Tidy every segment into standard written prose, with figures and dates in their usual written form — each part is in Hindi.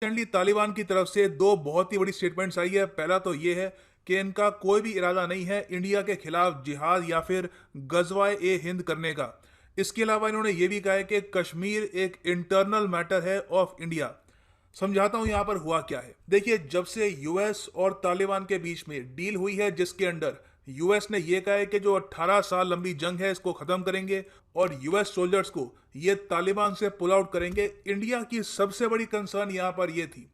रिसेंटली तालिबान की तरफ से दो बहुत ही बड़ी स्टेटमेंट्स आई है। पहला तो ये है कि इनका कोई भी इरादा नहीं है इंडिया के खिलाफ जिहाद या फिर गजवाए ए हिंद करने का। इसके अलावा इन्होंने ये भी कहा है कि कश्मीर एक इंटरनल मैटर है ऑफ इंडिया। समझाता हूं यहां पर हुआ क्या है। देखिए, जब से यूएस और तालिबान के बीच में डील हुई है जिसके अंडर यूएस ने यह कहा है कि जो 18 साल लंबी जंग है इसको खत्म करेंगे और यूएस सोल्जर्स को ये तालिबान से पुल आउट करेंगे, इंडिया की सबसे बड़ी कंसर्न यहां पर यह थी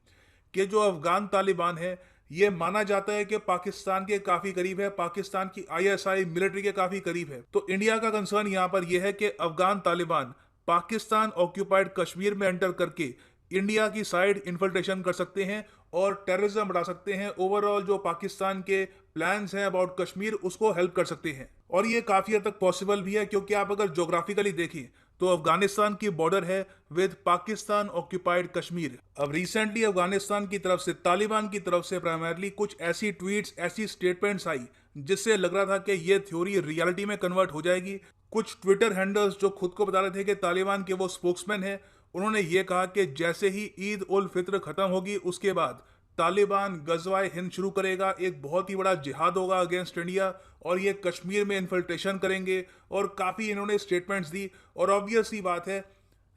कि जो अफगान तालिबान है ये माना जाता है कि पाकिस्तान के काफी करीब है, पाकिस्तान की आईएसआई मिलिट्री के काफी करीब है। तो इंडिया का कंसर्न यहां पर यह है कि अफगान तालिबान पाकिस्तान ऑक्यूपाइड कश्मीर में एंटर करके इंडिया की साइड इन्फिल्ट्रेशन कर सकते हैं और टेररिज्म बढ़ा सकते हैं। ओवरऑल जो पाकिस्तान के प्लान्स हैं अबाउट कश्मीर उसको हेल्प कर सकते हैं और ये काफी हद तक पॉसिबल भी है, क्योंकि आप अगर ज्योग्राफिकली देखें तो अफगानिस्तान की बॉर्डर है विद पाकिस्तान ऑक्यूपाइड कश्मीर। अब रिसेंटली अफगानिस्तान की तरफ से, तालिबान की तरफ से प्राइमरली कुछ ऐसी ट्वीट्स, ऐसी स्टेटमेंट्स आई जिससे लग रहा था कि ये थ्योरी रियलिटी में कन्वर्ट हो जाएगी। कुछ ट्विटर हैंडल्स जो खुद को बता रहे थे कि तालिबान के वो स्पोक्समैन है, उन्होंने ये कहा कि जैसे ही ईद उल फित्र खत्म होगी उसके बाद तालिबान गजवाए हिंद शुरू करेगा, एक बहुत ही बड़ा जिहाद होगा अगेंस्ट इंडिया और ये कश्मीर में इन्फिल्ट्रेशन करेंगे। और काफी इन्होंने स्टेटमेंट्स दी और ऑब्वियस सी बात है,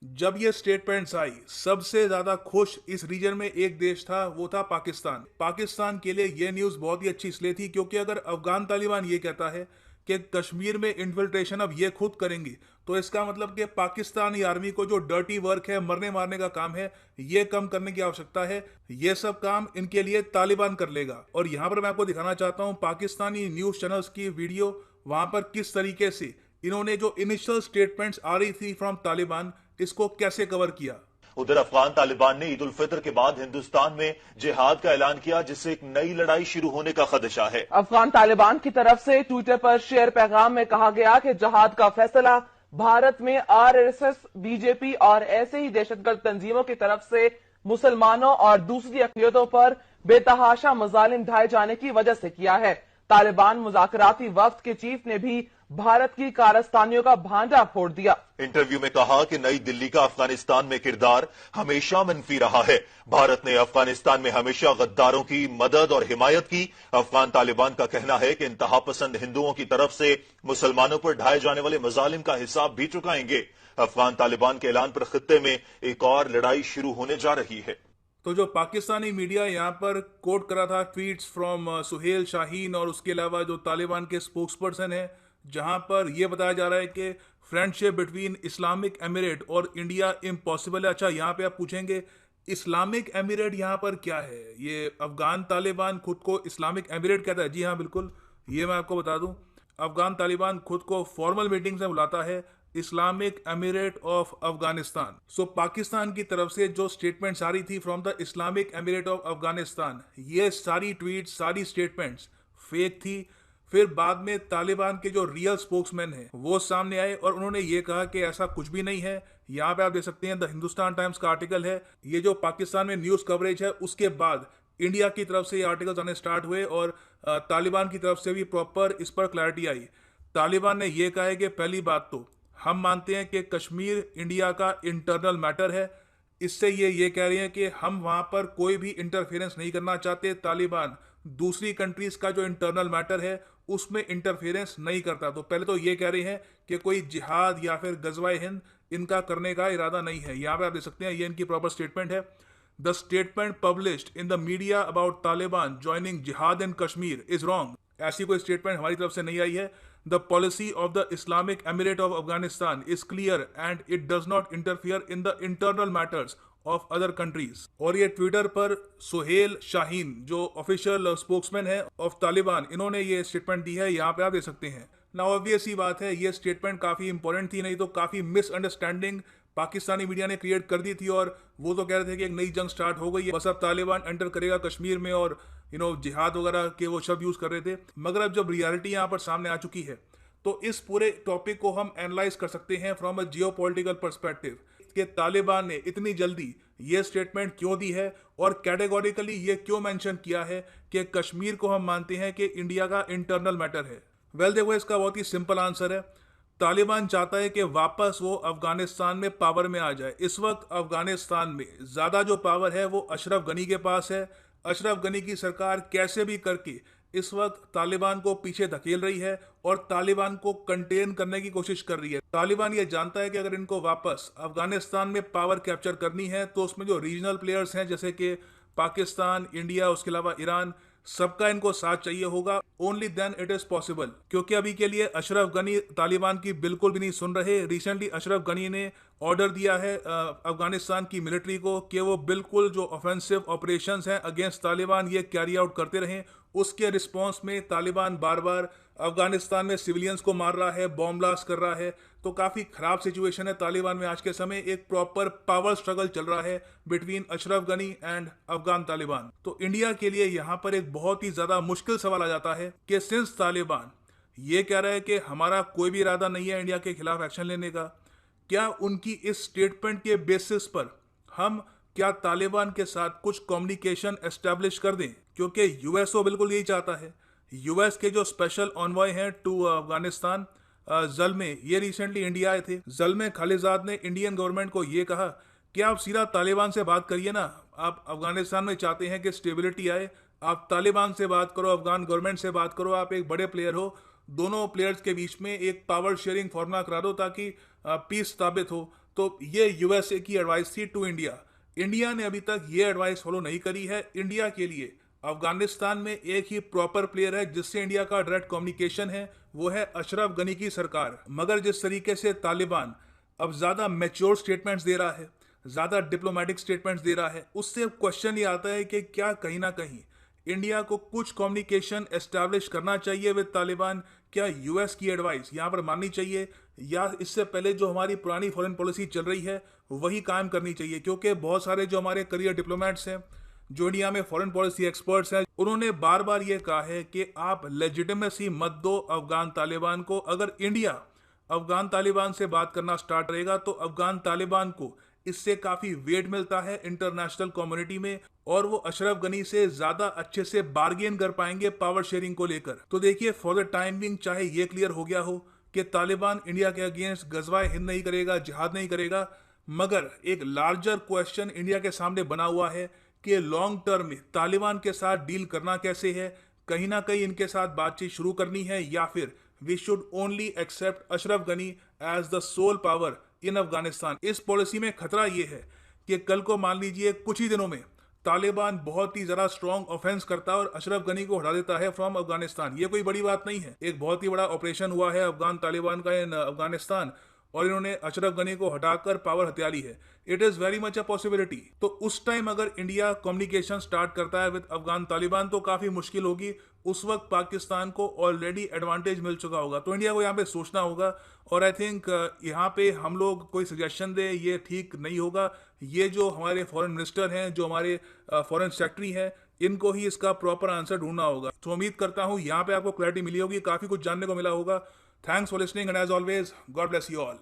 जब ये स्टेटमेंट्स आई सबसे ज्यादा खुश इस रीजन में एक देश था, वो था पाकिस्तान। पाकिस्तान के लिए ये न्यूज बहुत ही अच्छी इसलिए थी क्योंकि अगर अफगान तालिबान ये कहता है कि कश्मीर में इन्फिल्ट्रेशन अब ये खुद करेंगे तो इसका मतलब कि पाकिस्तानी आर्मी को जो डर्टी वर्क है, मरने मारने का काम है, ये कम करने की आवश्यकता है। ये सब काम इनके लिए तालिबान कर लेगा। और यहां पर मैं आपको दिखाना चाहता हूं पाकिस्तानी न्यूज चैनल्स की वीडियो, वहां पर किस तरीके से इन्होंने जो इनिशियल स्टेटमेंट्स आ रही थी फ्रॉम तालिबान इसको कैसे कवर किया। उधर अफगान तालिबान ने ईद उल फित्र के बाद हिंदुस्तान में जिहाद का ऐलान किया, जिससे एक नई लड़ाई शुरू होने का खदशा है। अफगान तालिबान की तरफ से ट्विटर पर शेयर पैगाम में कहा गया कि जिहाद का फैसला भारत में आरएसएस, बीजेपी और ऐसे ही दहशतगर्द तंजीमों की तरफ से मुसलमानों और दूसरी अक़लियतों पर बेतहाशा मजालिम ढाए जाने की वजह से किया है। तालिबान मुज़ाकराती वफ्द के चीफ ने भी भारत की कारस्तानियों का भांडा फोड़ दिया। इंटरव्यू में कहा कि नई दिल्ली का अफगानिस्तान में किरदार हमेशा मनफी रहा है। भारत ने अफगानिस्तान में हमेशा गद्दारों की मदद और हिमायत की। अफगान तालिबान का कहना है कि इंतहा पसंद हिंदुओं की तरफ से मुसलमानों पर ढाए जाने वाले मजालिम का हिसाब भी चुकाएंगे। अफगान तालिबान के ऐलान पर खित्ते में एक और लड़ाई शुरू होने जा रही है। तो जो पाकिस्तानी मीडिया यहाँ पर कोट करा था ट्वीट्स फ्रॉम सुहेल शाहीन और उसके अलावा जो तालिबान के स्पोक्सपर्सन है, जहां पर यह बताया जा रहा है कि फ्रेंडशिप बिटवीन इस्लामिक एमिरेट और इंडिया इम्पॉसिबल है। अच्छा, यहाँ पे आप पूछेंगे इस्लामिक एमिरेट यहाँ पर क्या है? ये अफगान तालिबान खुद को इस्लामिक एमिरेट कहता है। जी हाँ, बिल्कुल, ये मैं आपको बता दूं, अफगान तालिबान खुद को फॉर्मल मीटिंग्स में बुलाता है इस्लामिक एमिरेट ऑफ अफगानिस्तान। सो पाकिस्तान की तरफ से जो स्टेटमेंट्स आ रही थी from the Islamic emirate of Afghanistan, ये सारी ट्वीट्स, सारी स्टेटमेंट्स फेक थी। फिर बाद में तालिबान के जो रियल स्पोक्समैन हैं वो सामने आए और उन्होंने ये कहा कि ऐसा कुछ भी नहीं है। यहाँ पे आप देख सकते हैं द हिंदुस्तान टाइम्स का आर्टिकल है। ये जो पाकिस्तान में न्यूज कवरेज है उसके बाद इंडिया की तरफ से ये आर्टिकल्स आने स्टार्ट हुए और तालिबान की तरफ से भी प्रॉपर इस पर क्लैरिटी आई। तालिबान ने यह कहा है कि पहली बात तो हम मानते हैं कि कश्मीर इंडिया का इंटरनल मैटर है। इससे ये कह रहे हैं कि हम वहां पर कोई भी इंटरफेरेंस नहीं करना चाहते। तालिबान दूसरी कंट्रीज का जो इंटरनल मैटर है उसमें इंटरफेरेंस नहीं करता। तो पहले तो ये कह रहे हैं कि कोई जिहाद या फिर गजवाए हिंद इनका करने का इरादा नहीं है। यहाँ पे आप देख सकते हैं ये इनकी प्रॉपर स्टेटमेंट है। The statement published in the media about Taliban joining जिहाद इन कश्मीर इज रॉन्ग। ऐसी कोई स्टेटमेंट हमारी तरफ से नहीं आई है। The policy of the Islamic Emirate of Afghanistan is clear and it does not interfere in the internal matters of other countries। और ये ट्विटर पर सुहेल शाहीन जो ऑफिशियल स्पोक्समैन है ऑफ तालिबान, इन्होंने ये स्टेटमेंट दी है। यहाँ पे आप देख सकते हैं ना। ऑब्वियस ही बात है, ये स्टेटमेंट काफी इंपॉर्टेंट थी, नहीं तो काफी मिसअंडरस्टैंडिंग पाकिस्तानी मीडिया ने क्रिएट कर दी थी और वो तो कह रहे थे कि एक नई जंग स्टार्ट हो गई है, बस अब तालिबान एंटर करेगा कश्मीर में और जिहाद वगैरह के वो शब्द यूज कर रहे थे। मगर अब जब रियलिटी यहाँ पर सामने आ चुकी है तो इस पूरे टॉपिक को हम एनालाइज कर सकते हैं फ्रॉम अ जियोपॉलिटिकल पर्सपेक्टिव कि तालिबान ने इतनी जल्दी ये स्टेटमेंट क्यों दी है और कैटेगोरिकली ये क्यों मेंशन किया है कि कश्मीर को हम मानते हैं कि इंडिया का इंटरनल मैटर है। वेल देखो, इसका बहुत ही सिंपल आंसर है। तालिबान चाहता है कि वापस वो अफगानिस्तान में पावर में आ जाए। इस वक्त अफगानिस्तान में ज़्यादा जो पावर है वो अशरफ गनी के पास है। अशरफ गनी की सरकार कैसे भी करके इस वक्त तालिबान को पीछे धकेल रही है और तालिबान को कंटेन करने की कोशिश कर रही है। तालिबान ये जानता है कि अगर इनको वापस अफगानिस्तान में पावर कैप्चर करनी है तो उसमें जो रीजनल प्लेयर्स हैं जैसे कि पाकिस्तान, इंडिया, उसके अलावा ईरान, सबका इनको साथ चाहिए होगा। Only then it is possible. क्योंकि अभी के लिए अशरफ गनी तालिबान की बिल्कुल भी नहीं सुन रहे। रिसेंटली अशरफ गनी ने ऑर्डर दिया है अफगानिस्तान की मिलिट्री को कि वो बिल्कुल जो ऑफेंसिव ऑपरेशंस हैं अगेंस्ट तालिबान ये कैरी आउट करते रहें। उसके रिस्पॉन्स में तालिबान बार बार अफगानिस्तान में सिविलियंस को मार रहा है, बॉम्ब ब्लास्ट कर रहा है। तो काफ़ी ख़राब सिचुएशन है तालिबान में आज के समय। एक प्रॉपर पावर स्ट्रगल चल रहा है बिटवीन अशरफ गनी एंड अफगान तालिबान। तो इंडिया के लिए यहाँ पर एक बहुत ही ज़्यादा मुश्किल सवाल आ जाता है कि सिंस तालिबान ये कह रहा है कि हमारा कोई भी इरादा नहीं है इंडिया के खिलाफ एक्शन लेने का, क्या उनकी इस स्टेटमेंट के बेसिस पर हम क्या तालिबान के साथ कुछ कम्युनिकेशन एस्टेब्लिश कर दें? क्योंकि यूएसओ बिल्कुल यही चाहता है। यूएस के जो स्पेशल ऑनवॉय हैं टू अफगानिस्तान ज़ल्मे, ये रिसेंटली इंडिया आए थे। ज़ल्मे खालिजाद ने इंडियन गवर्नमेंट को ये कहा कि आप सीधा तालिबान से बात करिए ना। आप अफगानिस्तान में चाहते हैं कि स्टेबिलिटी आए, आप तालिबान से बात करो, अफगान गवर्नमेंट से बात करो। आप एक बड़े प्लेयर हो, दोनों प्लेयर्स के बीच में एक पावर शेयरिंग फॉर्मूला करा दो ताकि पीस स्थापित हो। तो ये यूएसए की एडवाइस थी टू इंडिया। इंडिया ने अभी तक ये एडवाइस फॉलो नहीं करी है। इंडिया के लिए अफगानिस्तान में एक ही प्रॉपर प्लेयर है जिससे इंडिया का डायरेक्ट कम्युनिकेशन है, वो है अशरफ गनी की सरकार। मगर जिस तरीके से तालिबान अब ज़्यादा मैच्योर स्टेटमेंट्स दे रहा है, ज़्यादा डिप्लोमेटिक स्टेटमेंट्स दे रहा है, उससे क्वेश्चन ये आता है कि क्या कहीं ना कहीं इंडिया को कुछ कम्युनिकेशन एस्टैब्लिश करना चाहिए विद तालिबान? क्या यूएस की एडवाइस यहाँ पर माननी चाहिए या इससे पहले जो हमारी पुरानी फॉरेन पॉलिसी चल रही है वही कायम करनी चाहिए? क्योंकि बहुत सारे जो हमारे करियर डिप्लोमेट्स हैं, जो इंडिया में फॉरेन पॉलिसी एक्सपर्ट्स हैं, उन्होंने बार बार ये कहा है कि आप लेजिटिमेसी मत दो अफगान तालिबान को। अगर इंडिया अफगान तालिबान से बात करना स्टार्ट करेगा तो अफगान तालिबान को इससे काफ़ी वेट मिलता है इंटरनेशनल कम्युनिटी में और वो अशरफ गनी से ज़्यादा अच्छे से बार्गेन कर पाएंगे पावर शेयरिंग को लेकर। तो देखिए, फॉर द टाइम बिंग चाहे ये क्लियर हो गया हो कि तालिबान इंडिया के अगेंस्ट गजवाए हिंद नहीं करेगा, जिहाद नहीं करेगा, मगर एक लार्जर क्वेश्चन इंडिया के सामने बना हुआ है कि लॉन्ग टर्म में तालिबान के साथ डील करना कैसे है। कहीं ना कहीं इनके साथ बातचीत शुरू करनी है या फिर we should only accept Ashraf Ghani as the sole power in Afghanistan. इस पॉलिसी में खतरा ये है कि कल को मान लीजिए कुछ ही दिनों में तालिबान बहुत ही ज़्यादा स्ट्रॉन्ग ऑफेंस करता है और अशरफ गनी को हटा देता है फ्रॉम अफगानिस्तान। ये कोई बड़ी बात नहीं है। एक बहुत ही बड़ा ऑपरेशन हुआ है अफगान तालिबान का इन अफगानिस्तान और इन्होंने अशरफ गनी को हटाकर पावर हथिया ली है। It is very much a possibility. तो उस टाइम अगर इंडिया कम्युनिकेशन स्टार्ट करता है विद अफगान तालिबान तो काफ़ी मुश्किल होगी। उस वक्त पाकिस्तान को ऑलरेडी एडवांटेज मिल चुका होगा। तो इंडिया को यहाँ पे सोचना होगा और आई थिंक यहाँ पे हम लोग कोई सजेशन दे ये ठीक नहीं होगा। ये जो हमारे फॉरेन मिनिस्टर हैं, जो हमारे फॉरेन सेक्रेटरी हैं, इनको ही इसका प्रॉपर आंसर ढूंढना होगा। तो उम्मीद करता हूँ यहाँ पे आपको क्लैरिटी मिली होगी, काफ़ी कुछ जानने को मिला होगा। Thanks for listening and as always, God bless you all.